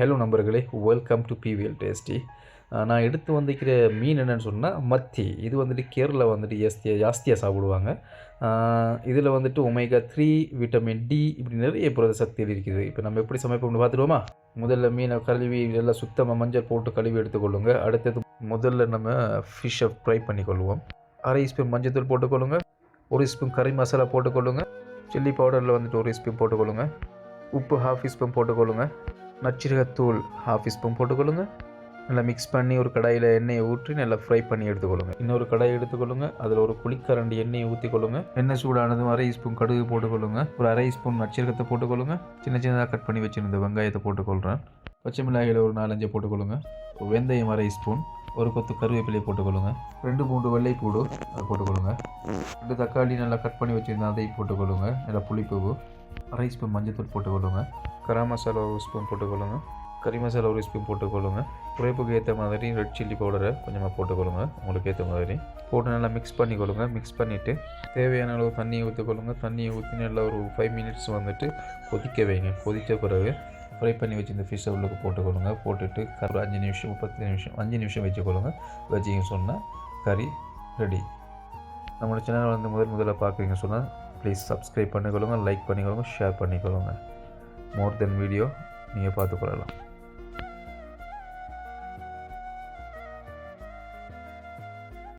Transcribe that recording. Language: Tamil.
ஹலோ நண்பர்களே, வெல்கம் டு பிவிஎல் டேஸ்டி. நான் எடுத்து வந்திருக்கிற மீன் என்னென்னு சொன்னால் மத்தி. இது வந்துட்டு கேரளா வந்துட்டு ஜாஸ்தியாக சாப்பிடுவாங்க. இதில் வந்துட்டு ஒமேகா 3, விட்டமின் டி இப்படி நிறைய புரத சக்திகள் இருக்குது. இப்போ நம்ம எப்படி சமைப்போம்னு பார்த்துருவோமா? முதல்ல மீனை கழுவி எல்லாம் சுத்தமாக மஞ்சள் போட்டு கழுவி எடுத்துக்கொள்ளுங்க. அடுத்தது முதல்ல நம்ம ஃபிஷ்ஷை ஃப்ரை பண்ணிக்கொள்வோம். அரை ஸ்பூன் மஞ்சள் போட்டுக்கொள்ளுங்க. 1 ஸ்பூன் கறி மசாலா போட்டுக்கொள்ளுங்க. சில்லி பவுடரில் வந்துட்டு 1 ஸ்பூன் போட்டுக்கொள்ளுங்க. உப்பு 1/2 ஸ்பூன் போட்டுக்கொள்ளுங்க. நச்சீரகத்தூள் 1/2 ஸ்பூன் போட்டுக்கொள்ளுங்க. நல்லா மிக்ஸ் பண்ணி ஒரு கடாயில் எண்ணெயை ஊற்றி நல்லா ஃப்ரை பண்ணி எடுத்துக்கொள்ளுங்க. இன்னொரு கடாயை எடுத்துக்கொள்ளுங்க. அதில் ஒரு குழிக்கரண்டி எண்ணெயை ஊற்றிக்கொள்ளுங்க. எண்ணெய் சூடானதும் 1/2 ஸ்பூன் கடுகு போட்டுக்கொள்ளுங்க. ஒரு 1/2 ஸ்பூன் நச்சீரகத்தை போட்டுக்கொள்ளுங்க. சின்ன சின்னதாக கட் பண்ணி வச்சுருந்த வெங்காயத்தை போட்டுக்கொள்கிறேன். பச்சை மிளகாயில் ஒரு 4-5 போட்டுக்கொள்ளுங்க. வெந்தயம் 1/2 ஸ்பூன். ஒரு கொத்து கருவேப்பிலையை போட்டுக்கொள்ளுங்க. 2 3 வெள்ளைப்பூடு அதை போட்டுக்கொள்ளுங்க. 2 தக்காளி நல்லா கட் பண்ணி வச்சுருந்தேன், அதை போட்டுக்கொள்ளுங்க. நல்லா புளிப்பு. 1/2 ஸ்பூன் மஞ்சத்தூள் போட்டுக்கொள்ளுங்க. கரம் மசாலா 1 ஸ்பூன் போட்டுக்கொள்ளுங்க. கறி மசாலா 1 ஸ்பூன் போட்டுக்கொள்ளுங்க. குறைப்புக்கு ஏற்ற மாதிரி ரெட் சில்லி பவுடரை கொஞ்சமாக போட்டுக்கொள்ளுங்க. உங்களுக்கு ஏற்ற மாதிரி போட்டு நல்லா மிக்ஸ் பண்ணிக்கொள்ளுங்க. மிக்ஸ் பண்ணிவிட்டு தேவையான அளவு தண்ணியை ஊற்றிக்கொள்ளுங்க. தண்ணியை ஊற்றி நல்லா ஒரு 5 மினிட்ஸ் வந்துட்டு கொதிக்க வைங்க. கொதித்த பிறகு ஃப்ரை பண்ணி வச்சு இந்த ஃபிஷ்ஷை உள்ளுக்கு போட்டுக்கொள்ளுங்க. போட்டுட்டு ஒரு 5 நிமிஷம் 5 நிமிஷம் வச்சுக்கொள்ளுங்க. வச்சிங்க சொன்னால் கறி ரெடி. நம்மளோட சேனல் வந்து முதல்ல பார்க்குறீங்க சொன்னால் ப்ளீஸ் சப்ஸ்கிரைப் பண்ணிக்கொள்ளுங்க, லைக் பண்ணிக்கொள்ளுங்க, ஷேர் பண்ணிக்கொள்ளுங்க. மோர் தென் வீடியோ நீங்கள் பார்த்துக்கொள்ளலாம்.